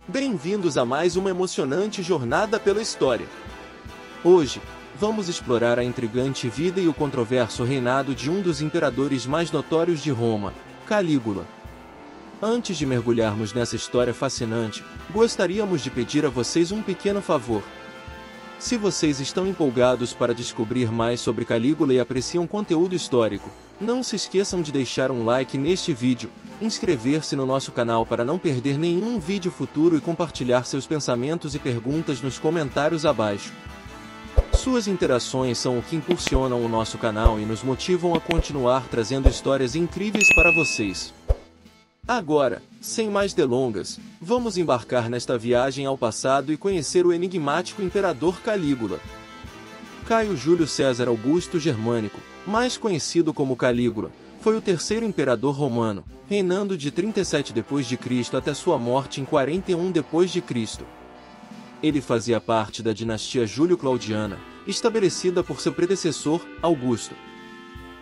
Bem-vindos a mais uma emocionante jornada pela história. Hoje, vamos explorar a intrigante vida e o controverso reinado de um dos imperadores mais notórios de Roma, Calígula. Antes de mergulharmos nessa história fascinante, gostaríamos de pedir a vocês um pequeno favor. Se vocês estão empolgados para descobrir mais sobre Calígula e apreciam conteúdo histórico, não se esqueçam de deixar um like neste vídeo, inscrever-se no nosso canal para não perder nenhum vídeo futuro e compartilhar seus pensamentos e perguntas nos comentários abaixo. Suas interações são o que impulsionam o nosso canal e nos motivam a continuar trazendo histórias incríveis para vocês. Agora, sem mais delongas, vamos embarcar nesta viagem ao passado e conhecer o enigmático imperador Calígula. Caio Júlio César Augusto Germânico, mais conhecido como Calígula, foi o terceiro imperador romano, reinando de 37 d.C. até sua morte em 41 d.C. Ele fazia parte da dinastia Júlio-Claudiana, estabelecida por seu predecessor, Augusto.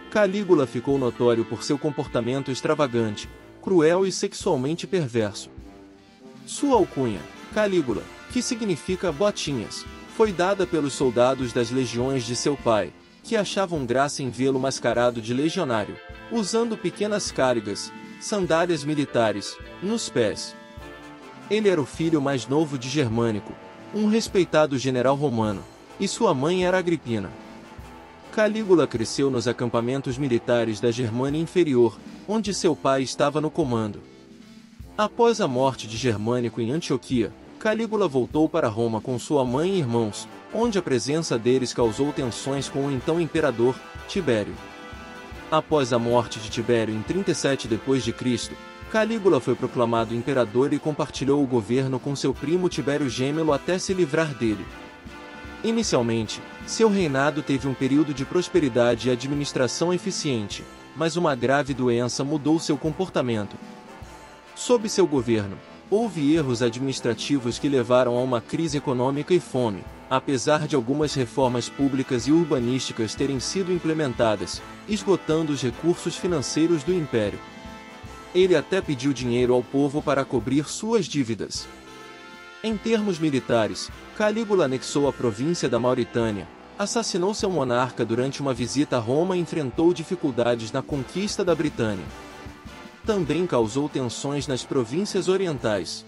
Calígula ficou notório por seu comportamento extravagante, cruel e sexualmente perverso. Sua alcunha, Calígula, que significa botinhas, foi dada pelos soldados das legiões de seu pai, que achavam graça em vê-lo mascarado de legionário, usando pequenas cargas, sandálias militares, nos pés. Ele era o filho mais novo de Germânico, um respeitado general romano, e sua mãe era Agripina. Calígula cresceu nos acampamentos militares da Germânia Inferior, onde seu pai estava no comando. Após a morte de Germânico em Antioquia, Calígula voltou para Roma com sua mãe e irmãos, onde a presença deles causou tensões com o então imperador, Tibério. Após a morte de Tibério em 37 d.C., Calígula foi proclamado imperador e compartilhou o governo com seu primo Tibério Gêmelo até se livrar dele. Inicialmente, seu reinado teve um período de prosperidade e administração eficiente, mas uma grave doença mudou seu comportamento. Sob seu governo, houve erros administrativos que levaram a uma crise econômica e fome, apesar de algumas reformas públicas e urbanísticas terem sido implementadas, esgotando os recursos financeiros do império. Ele até pediu dinheiro ao povo para cobrir suas dívidas. Em termos militares, Calígula anexou a província da Mauritânia, assassinou seu monarca durante uma visita a Roma e enfrentou dificuldades na conquista da Britânia. Também causou tensões nas províncias orientais.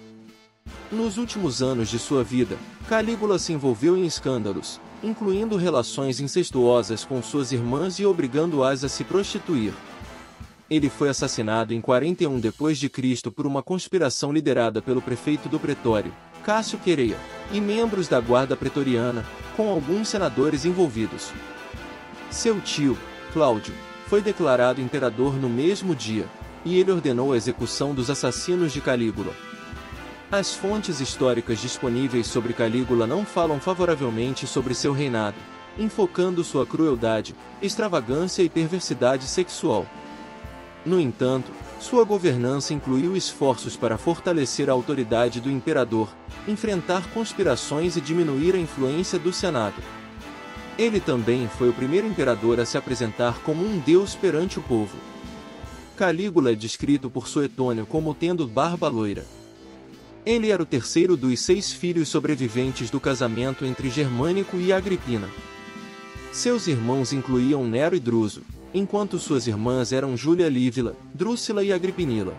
Nos últimos anos de sua vida, Calígula se envolveu em escândalos, incluindo relações incestuosas com suas irmãs e obrigando-as a se prostituir. Ele foi assassinado em 41 d.C. por uma conspiração liderada pelo prefeito do Pretório, Cássio Quereia, e membros da guarda pretoriana, com alguns senadores envolvidos. Seu tio, Cláudio, foi declarado imperador no mesmo dia, e ele ordenou a execução dos assassinos de Calígula. As fontes históricas disponíveis sobre Calígula não falam favoravelmente sobre seu reinado, enfocando sua crueldade, extravagância e perversidade sexual. No entanto, sua governança incluiu esforços para fortalecer a autoridade do imperador, enfrentar conspirações e diminuir a influência do Senado. Ele também foi o primeiro imperador a se apresentar como um deus perante o povo. Calígula é descrito por Suetônio como tendo barba loira. Ele era o terceiro dos 6 filhos sobreviventes do casamento entre Germânico e Agripina. Seus irmãos incluíam Nero e Druso, enquanto suas irmãs eram Júlia Lívila, Drúxila e Agripinila.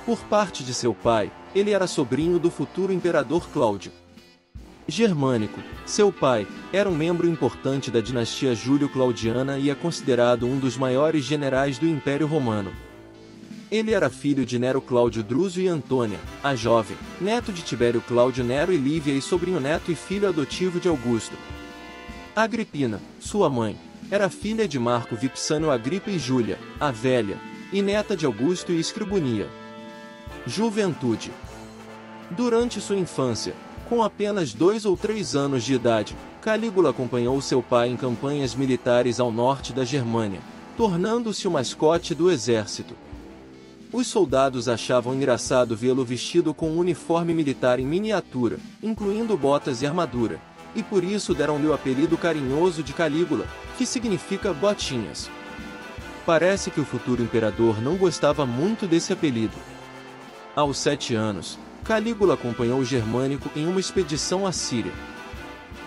Por parte de seu pai, ele era sobrinho do futuro imperador Cláudio. Germânico, seu pai, era um membro importante da dinastia Júlio-Claudiana e é considerado um dos maiores generais do Império Romano. Ele era filho de Nero Cláudio Druso e Antônia, a jovem, neto de Tibério Cláudio Nero e Lívia e sobrinho neto e filho adotivo de Augusto. Agripina, sua mãe, era filha de Marco Vipsânio Agripa e Júlia, a velha, e neta de Augusto e Escribonia. Juventude. Durante sua infância, com apenas 2 ou 3 anos de idade, Calígula acompanhou seu pai em campanhas militares ao norte da Germânia, tornando-se o mascote do exército. Os soldados achavam engraçado vê-lo vestido com um uniforme militar em miniatura, incluindo botas e armadura, e por isso deram-lhe o apelido carinhoso de Calígula, que significa botinhas. Parece que o futuro imperador não gostava muito desse apelido. Aos 7 anos, Calígula acompanhou o Germânico em uma expedição à Síria.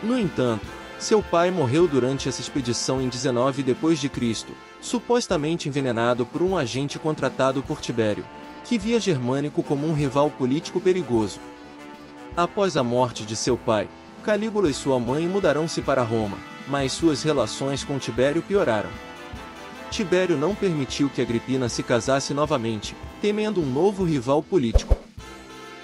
No entanto, seu pai morreu durante essa expedição em 19 d.C., supostamente envenenado por um agente contratado por Tibério, que via Germânico como um rival político perigoso. Após a morte de seu pai, Calígula e sua mãe mudaram-se para Roma, mas suas relações com Tibério pioraram. Tibério não permitiu que Agripina se casasse novamente, temendo um novo rival político.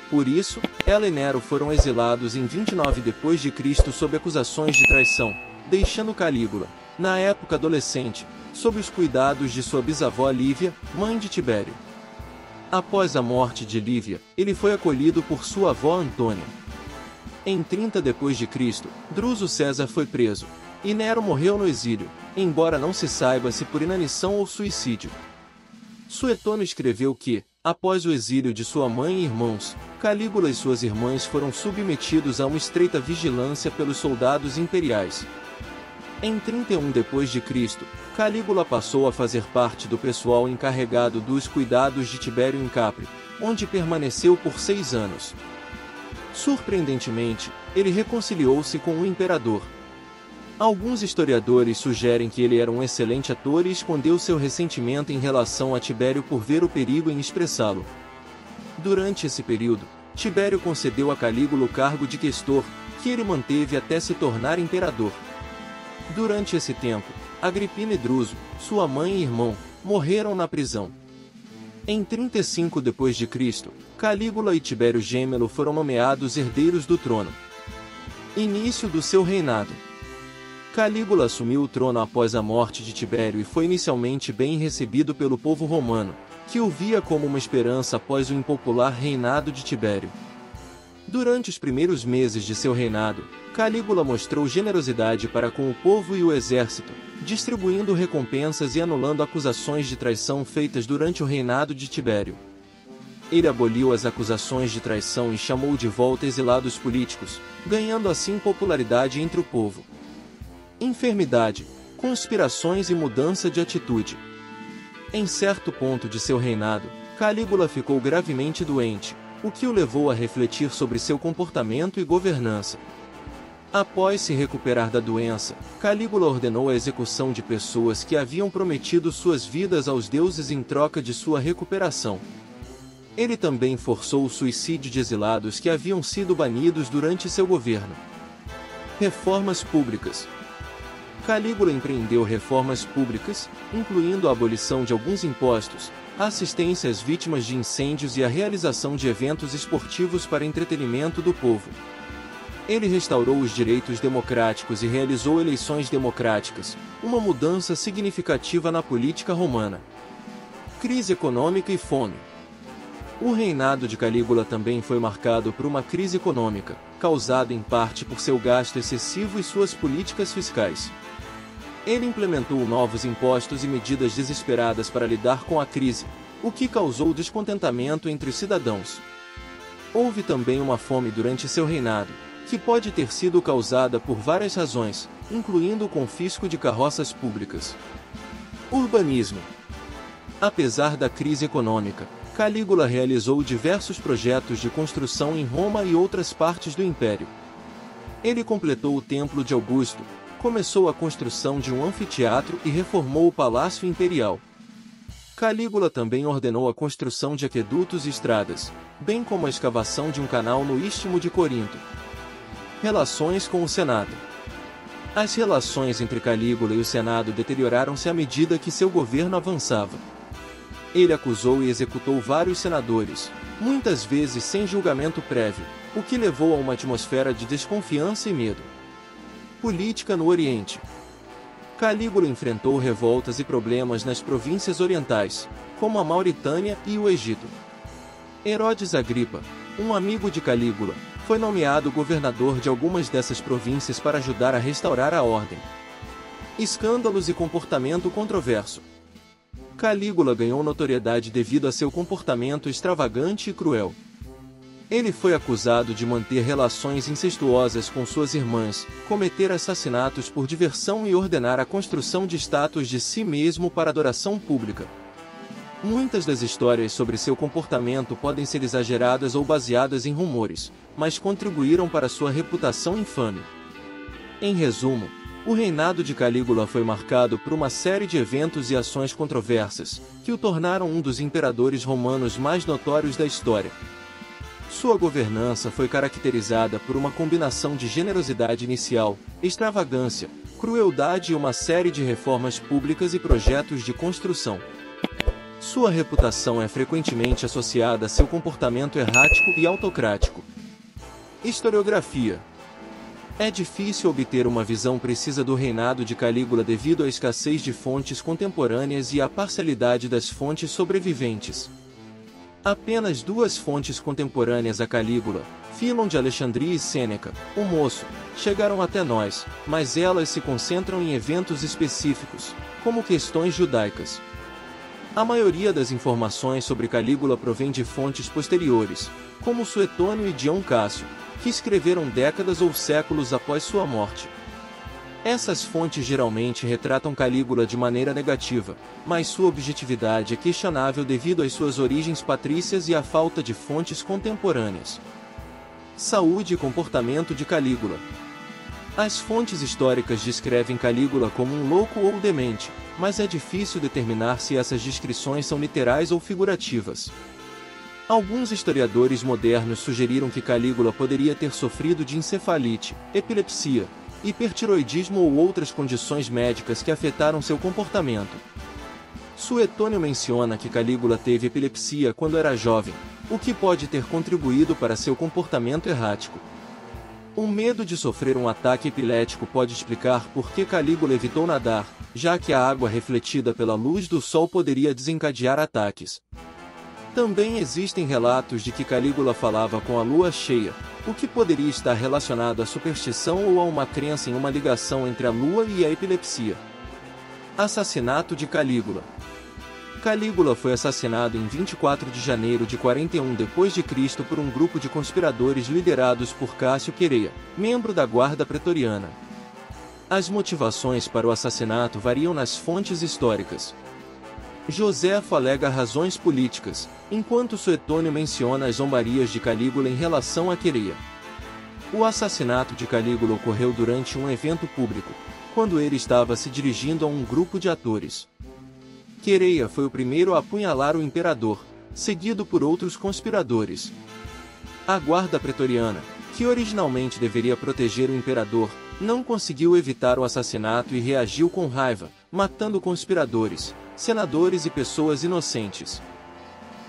Por isso, ela e Nero foram exilados em 29 d.C. sob acusações de traição, deixando Calígula, na época adolescente, sob os cuidados de sua bisavó Lívia, mãe de Tibério. Após a morte de Lívia, ele foi acolhido por sua avó Antônia. Em 30 d.C., Druso César foi preso, e Nero morreu no exílio, embora não se saiba se por inanição ou suicídio. Suetônio escreveu que, após o exílio de sua mãe e irmãos, Calígula e suas irmãs foram submetidos a uma estreita vigilância pelos soldados imperiais. Em 31 d.C., Calígula passou a fazer parte do pessoal encarregado dos cuidados de Tibério em Capri, onde permaneceu por 6 anos. Surpreendentemente, ele reconciliou-se com o imperador. Alguns historiadores sugerem que ele era um excelente ator e escondeu seu ressentimento em relação a Tibério por ver o perigo em expressá-lo. Durante esse período, Tibério concedeu a Calígula o cargo de questor, que ele manteve até se tornar imperador. Durante esse tempo, Agripina e Druso, sua mãe e irmão, morreram na prisão. Em 35 d.C., Calígula e Tibério Gêmelo foram nomeados herdeiros do trono. Início do seu reinado. Calígula assumiu o trono após a morte de Tibério e foi inicialmente bem recebido pelo povo romano, que o via como uma esperança após o impopular reinado de Tibério. Durante os primeiros meses de seu reinado, Calígula mostrou generosidade para com o povo e o exército, distribuindo recompensas e anulando acusações de traição feitas durante o reinado de Tibério. Ele aboliu as acusações de traição e chamou de volta exilados políticos, ganhando assim popularidade entre o povo. Enfermidade, conspirações e mudança de atitude. Em certo ponto de seu reinado, Calígula ficou gravemente doente, o que o levou a refletir sobre seu comportamento e governança. Após se recuperar da doença, Calígula ordenou a execução de pessoas que haviam prometido suas vidas aos deuses em troca de sua recuperação. Ele também forçou o suicídio de exilados que haviam sido banidos durante seu governo. Reformas públicas. Calígula empreendeu reformas públicas, incluindo a abolição de alguns impostos, a assistência às vítimas de incêndios e a realização de eventos esportivos para entretenimento do povo. Ele restaurou os direitos democráticos e realizou eleições democráticas, uma mudança significativa na política romana. Crise econômica e fome. O reinado de Calígula também foi marcado por uma crise econômica, causada em parte por seu gasto excessivo e suas políticas fiscais. Ele implementou novos impostos e medidas desesperadas para lidar com a crise, o que causou descontentamento entre os cidadãos. Houve também uma fome durante seu reinado, que pode ter sido causada por várias razões, incluindo o confisco de carroças públicas. Urbanismo. Apesar da crise econômica, Calígula realizou diversos projetos de construção em Roma e outras partes do Império. Ele completou o Templo de Augusto, começou a construção de um anfiteatro e reformou o Palácio Imperial. Calígula também ordenou a construção de aquedutos e estradas, bem como a escavação de um canal no Istmo de Corinto. Relações com o Senado. As relações entre Calígula e o Senado deterioraram-se à medida que seu governo avançava. Ele acusou e executou vários senadores, muitas vezes sem julgamento prévio, o que levou a uma atmosfera de desconfiança e medo. Política no Oriente. Calígula enfrentou revoltas e problemas nas províncias orientais, como a Mauritânia e o Egito. Herodes Agripa, um amigo de Calígula, foi nomeado governador de algumas dessas províncias para ajudar a restaurar a ordem. Escândalos e comportamento controverso. Calígula ganhou notoriedade devido a seu comportamento extravagante e cruel. Ele foi acusado de manter relações incestuosas com suas irmãs, cometer assassinatos por diversão e ordenar a construção de estátuas de si mesmo para adoração pública. Muitas das histórias sobre seu comportamento podem ser exageradas ou baseadas em rumores, mas contribuíram para sua reputação infame. Em resumo, o reinado de Calígula foi marcado por uma série de eventos e ações controversas, que o tornaram um dos imperadores romanos mais notórios da história. Sua governança foi caracterizada por uma combinação de generosidade inicial, extravagância, crueldade e uma série de reformas públicas e projetos de construção. Sua reputação é frequentemente associada a seu comportamento errático e autocrático. Historiografia. É difícil obter uma visão precisa do reinado de Calígula devido à escassez de fontes contemporâneas e à parcialidade das fontes sobreviventes. Apenas duas fontes contemporâneas a Calígula, Filon de Alexandria e Sêneca, o Moço, chegaram até nós, mas elas se concentram em eventos específicos, como questões judaicas. A maioria das informações sobre Calígula provém de fontes posteriores, como Suetônio e Dion Cássio, que escreveram décadas ou séculos após sua morte. Essas fontes geralmente retratam Calígula de maneira negativa, mas sua objetividade é questionável devido às suas origens patrícias e à falta de fontes contemporâneas. Saúde e comportamento de Calígula. As fontes históricas descrevem Calígula como um louco ou demente, mas é difícil determinar se essas descrições são literais ou figurativas. Alguns historiadores modernos sugeriram que Calígula poderia ter sofrido de encefalite, epilepsia, hipertiroidismo ou outras condições médicas que afetaram seu comportamento. Suetônio menciona que Calígula teve epilepsia quando era jovem, o que pode ter contribuído para seu comportamento errático. O medo de sofrer um ataque epilético pode explicar por que Calígula evitou nadar, já que a água refletida pela luz do sol poderia desencadear ataques. Também existem relatos de que Calígula falava com a lua cheia, o que poderia estar relacionado à superstição ou a uma crença em uma ligação entre a lua e a epilepsia. Assassinato de Calígula. Calígula foi assassinado em 24 de janeiro de 41 d.C. por um grupo de conspiradores liderados por Cássio Quereia, membro da Guarda Pretoriana. As motivações para o assassinato variam nas fontes históricas. Joséfo alega razões políticas, enquanto Suetônio menciona as zombarias de Calígula em relação a Quereia. O assassinato de Calígula ocorreu durante um evento público, quando ele estava se dirigindo a um grupo de atores. Quereia foi o primeiro a apunhalar o imperador, seguido por outros conspiradores. A Guarda Pretoriana, que originalmente deveria proteger o imperador, não conseguiu evitar o assassinato e reagiu com raiva, matando conspiradores, senadores e pessoas inocentes.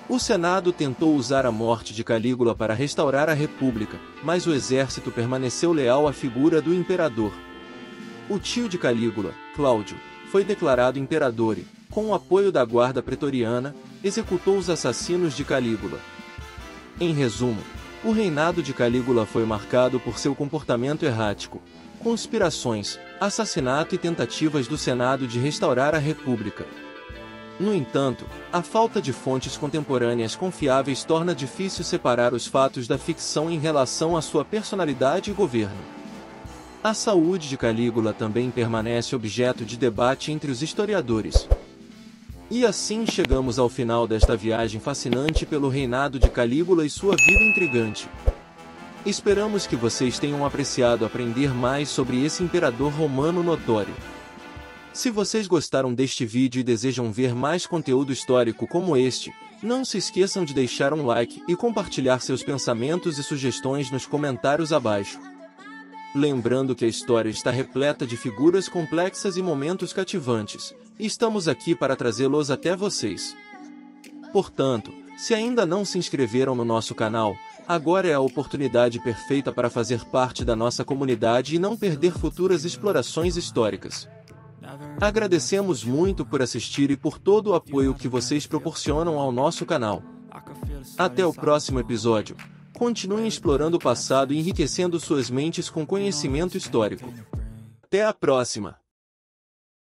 O Senado tentou usar a morte de Calígula para restaurar a República, mas o exército permaneceu leal à figura do imperador. O tio de Calígula, Cláudio, foi declarado imperador e, com o apoio da Guarda Pretoriana, executou os assassinos de Calígula. Em resumo, o reinado de Calígula foi marcado por seu comportamento errático, conspirações, assassinato e tentativas do Senado de restaurar a República. No entanto, a falta de fontes contemporâneas confiáveis torna difícil separar os fatos da ficção em relação à sua personalidade e governo. A saúde de Calígula também permanece objeto de debate entre os historiadores. E assim chegamos ao final desta viagem fascinante pelo reinado de Calígula e sua vida intrigante. Esperamos que vocês tenham apreciado aprender mais sobre esse imperador romano notório. Se vocês gostaram deste vídeo e desejam ver mais conteúdo histórico como este, não se esqueçam de deixar um like e compartilhar seus pensamentos e sugestões nos comentários abaixo. Lembrando que a história está repleta de figuras complexas e momentos cativantes, e estamos aqui para trazê-los até vocês. Portanto, se ainda não se inscreveram no nosso canal, agora é a oportunidade perfeita para fazer parte da nossa comunidade e não perder futuras explorações históricas. Agradecemos muito por assistir e por todo o apoio que vocês proporcionam ao nosso canal. Até o próximo episódio. Continuem explorando o passado e enriquecendo suas mentes com conhecimento histórico. Até a próxima!